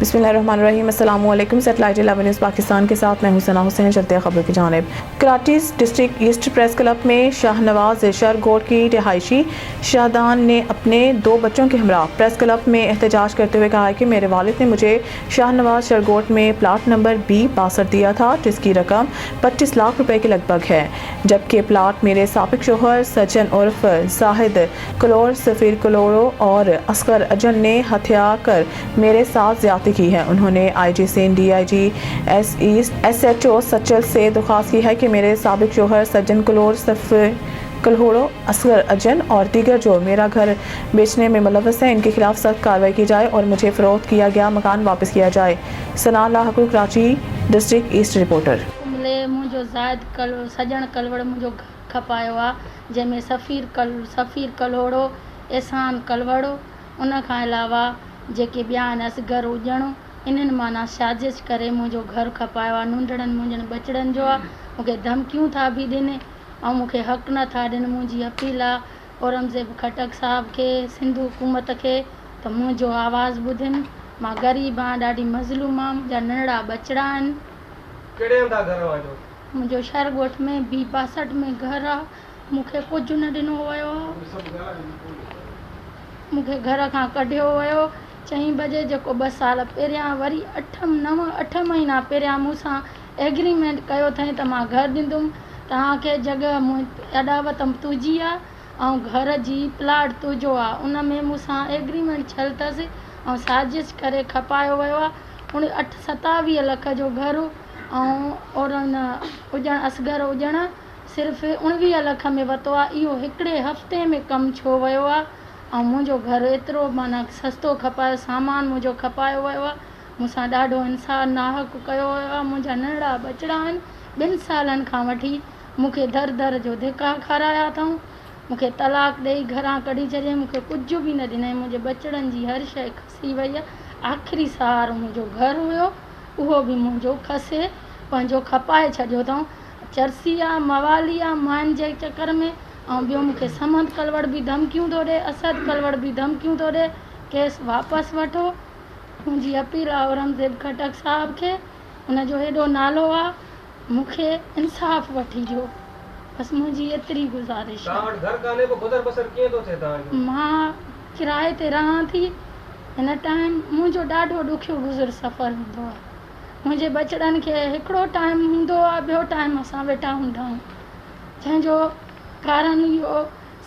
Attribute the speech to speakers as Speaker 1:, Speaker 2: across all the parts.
Speaker 1: बिस्मिल्लाहिर्रहमानिर्रहीम। अस्सलामु अलैकुम। सैटेलाइट 11 न्यूज़ पाकिस्तान के साथ मैं हुसैना हुसैन। चलते हैं खबरों की जानिब। Karachi district east press club में शाहनवाज शरगोट की रिहायशी शाहदान ने अपने 2 बच्चों के हमरा प्रेस क्लब में एहतजाज करते हुए कहा कि मेरे वालिद ने मुझे शाहनवाज शरगोट में प्लाट नंबर B62 दिया था, जिसकी रकम 25 लाख रुपए के लगभग है, जबकि प्लाट मेरे साबिक शोहर सज्जन उर्फ जाहिद कलोर, सफ़ीर कलोरो और असगर अजन ने हत्या कर मेरे साथ ज्यादती की है। उन्होंने IG Sindh, DIG SHO Sachal से दरख्वास्त की है कि मेरे साबिक शोहर सज्जन कलोर, सफ़ीर कलोरो, असगर अजन और दीगर जो मेरा घर बेचने में मुलव्वस हैं, इनके खिलाफ सख्त कार्रवाई की जाए और मुझे फ़रोख्त किया गया मकान वापस किया जाए। सना लाहकुर, कराची डिस्ट्रिक्ट ईस्ट रिपोर्टर।
Speaker 2: मुझो जाहिद सजन कलवड़ मुझो खपायो आ, जंहिंमें सफ़ीर कलोड़ो, एहसान कलवड़ो, उन खां अलावा जेके ॿिया आहिनि असगर हुजणो, इन्हनि माना साज़िश करे मुंहिंजो घरु खपायो आहे। नंढड़नि मुंहिंजनि बचड़नि जो आहे। मूंखे धमकियूं था बि ॾियनि ऐं मूंखे हक़ नथा ॾियनि। मुंहिंजी अपील आहे औरंगज़ेब खटक साहब खे, सिंध हुकूमत खे, त मुंहिंजो आवाज़ु ॿुधनि। मां ग़रीब आहियां, ॾाढी मज़लूम आहियां, मुंहिंजा नंढड़ा बचड़ा आहिनि। मुंहिंजो शरगोट में B62 में घरु आहे। मूंखे कुझु न ॾिनो वियो आहे। मूंखे घर खां कढियो वियो 4 बजे, जेको 2 साल पहिरियां, वरी 8 महीना पहिरियां मूंसां एग्रीमेंट कयो अथई त मां घरु ॾींदुमि तव्हांखे। जॻह अॾावत तुंहिंजी आहे ऐं घर जी प्लाट तुंहिंजो आहे। उन में मूंसां एग्रीमेंट थियल अथसि ऐं साज़िश करे खपायो वियो आहे। 27 लख जो घरु और हुजणु असगर हुजणु सिर्फ़ु 19 लख में वरितो आहे। इहो हिकिड़े हफ़्ते में कमु छो वियो आहे? ऐं मुंहिंजो घरु एतिरो माना सस्तो खपायो, सामान मुंहिंजो खपायो वियो आहे। मूंसां ॾाढो इंसाफ़ नाहक कयो वियो आहे। मुंहिंजा नंढड़ा बचड़ा आहिनि। 2 सालनि खां वठी मूंखे दर जो धिका खाराया अथऊं। मूंखे तलाक ॾेई घरां कढी छॾियईं। मूंखे कुझु बि न ॾिनई। मुंहिंजे बचड़नि जी हर शइ खसी वई आहे। आख़िरी सहारो मुंहिंजो घरु हुयो, उहो बि मुंहिंजो खसे पंहिंजो खपाए छॾियो अथऊं। चरसी आहे, मवाली आहे, माइन जे चकर में। ऐं ॿियो मूंखे समंत कलवड़ बि धमकियूं थो ॾिए, असद कलवड़ बि धमकियूं थो ॾिए। केस वापसि वठो। मुंहिंजी अपील आहे औरंगज़ेब खटक साहब खे, हुनजो हेॾो नालो आहे, मूंखे इंसाफ़ वठी ॾियो। बसि मुंहिंजी एतिरी गुज़ारिश आहे। मां किराए ते रहां थी। हिन टाइम मुंहिंजो ॾाढो ॾुखियो गुज़र सफ़र हूंदो आहे। मुंहिंजे बचड़नि खे हिकिड़ो टाइम हूंदो आहे, ॿियो टाइम असां वेठा हूंदा आहियूं, जंहिंजो कारण इहो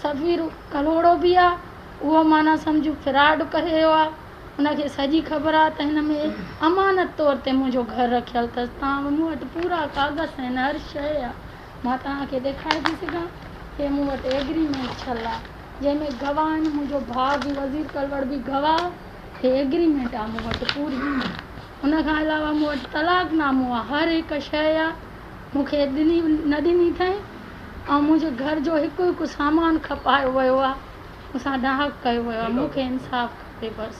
Speaker 2: सफ़ीर कलोड़ो बि आहे। उहो माना सम्झो फ्रॉड कयो आहे। उनखे सॼी ख़बर आहे त हिन में अमानत तौर ते मुंहिंजो घरु रखियलु अथसि। तव्हां मूं वटि पूरा कागज़ आहिनि, हर शइ आहे। मां तव्हांखे ॾेखारे थी सघां कि मूं वटि एग्रीमेंट थियल आहे, जंहिंमें गवाह आहिनि। मुंहिंजो भाउ बि वज़ीर कलवड़ बि गवाह। हे एग्रीमेंट आहे मूं वटि पूरी। उन खां अलावा मूं वटि तलाकनामो आहे, हर हिकु शइ आहे। मूंखे ॾिनी न ॾिनी अथई ऐं मुंहिंजे घर जो हिकु सामान खपायो वियो आहे। मूंसां नाहक कयो वियो आहे। मूंखे इंसाफ़ खपे बसि।